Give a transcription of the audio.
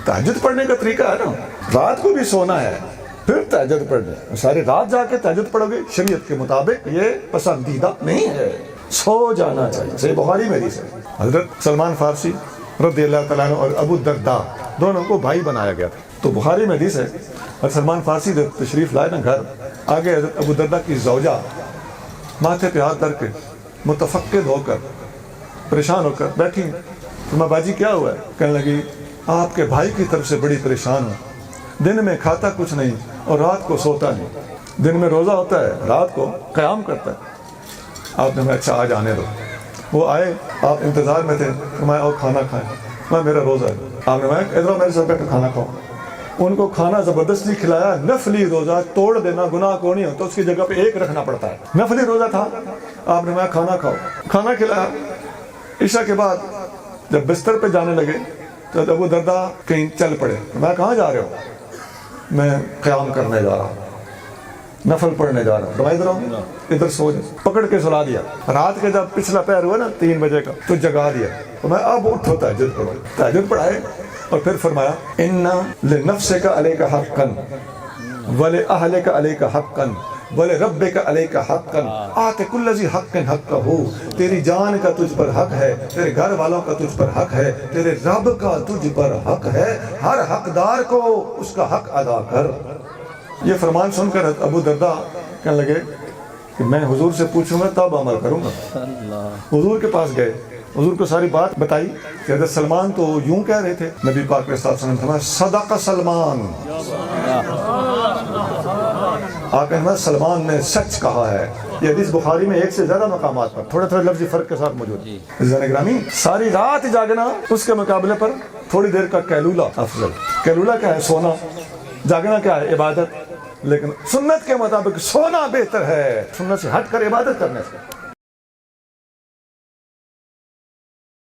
तहज्जुद पढ़ने का तरीका है ना, रात को भी सोना है फिर तहज्जुद पढ़ने, सारी रात जाके तहज्जुद पढ़ोगे शरीयत के मुताबिक ये पसंदीदा नहीं है, सो जाना चाहिए। सही बुखारी में हदीस है। हजरत सलमान फारसी रज़ियल्लाहु तआला अन्हु और अबू दरदा दोनों को भाई बनाया गया था। तो बुखारी में हदीस है, और सलमान फारसी जब तशरीफ लाए ना घर, आगे हजरत अबू दरदा की ज़ौजा माथे पे हाथ धर के मुतफक्किर होकर परेशान होकर बैठी। तो मैं बाजी क्या हुआ है? कहने लगी आपके भाई की तरफ से बड़ी परेशान हूँ, दिन में खाता कुछ नहीं और रात को सोता नहीं, दिन में रोज़ा होता है रात को क़याम करता है। आपने मैं अच्छा आज आने दो। वो आए, आप इंतज़ार में थे, तो मैं और खाना खाएं, मैं मेरा रोज़ा है। आपने मैं इधर मेरे सर पे खाना खाओ। उनको खाना ज़बरदस्ती खिलाया। नफली रोज़ा तोड़ देना गुनाह को नहीं होता, उसकी जगह पे एक रखना पड़ता है। नफली रोज़ा था, आपने मैं खाना खाओ, खाना खिलाया। ईशा के बाद जब बिस्तर पे जाने लगे तो अबू दरदा कहीं चल पड़े। मैं कहाँ जा रहे हो? मैं क़याम करने जा रहा हूँ, नफल पढ़ने जा रहा हूँ। मैं इधर हूँ, इधर सो जा। पकड़ के सुला दिया। रात के जब पिछला पैर हुआ ना 3 बजे का, तो जगा दिया। तो मैं अब उठो तहज्जुद पढ़ो। तहज्जुद पढ़ाए और फिर फरमाया इन्ना लिनफ्सिका अलैका हक़्क़न व लिअहलिका अलैका हक़्क़न व लिरब्बिका अलैका हक़्क़न आति कुल्लि ज़ी हक़्क़िन हक़्क़हू। तेरी जान का तुझ पर हक है, तेरे घर वालों का तुझ पर हक है, तेरे रब का तुझ पर हक है, हर हकदार को उसका हक अदा कर। ये फरमान सुनकर अबू दरदा कहने लगे कि मैं हुजूर से पूछूंगा तब अमल करूंगा। हुजूर के पास गए, हुजूर को सारी बात बताई कि हज़रत सलमान तो यूं कह रहे थे। नबी पाक सल्लल्लाहु अलैहि वसल्लम फरमाया सदक़ सलमान, आका सलमान ने सच कहा है। ये हदीस बुखारी में 1 से ज़्यादा मकामात पर थोड़े थोड़े लफ्ज़ी फ़र्क के साथ मौजूद है। ग्रामी सारी रात जागना, उसके मुकाबले पर थोड़ी देर का कैलूला अफजल। कैलूला क्या है? सोना। जागना क्या है? इबादत। लेकिन सुन्नत के मुताबिक सोना बेहतर है सुन्नत से हट कर इबादत करने से।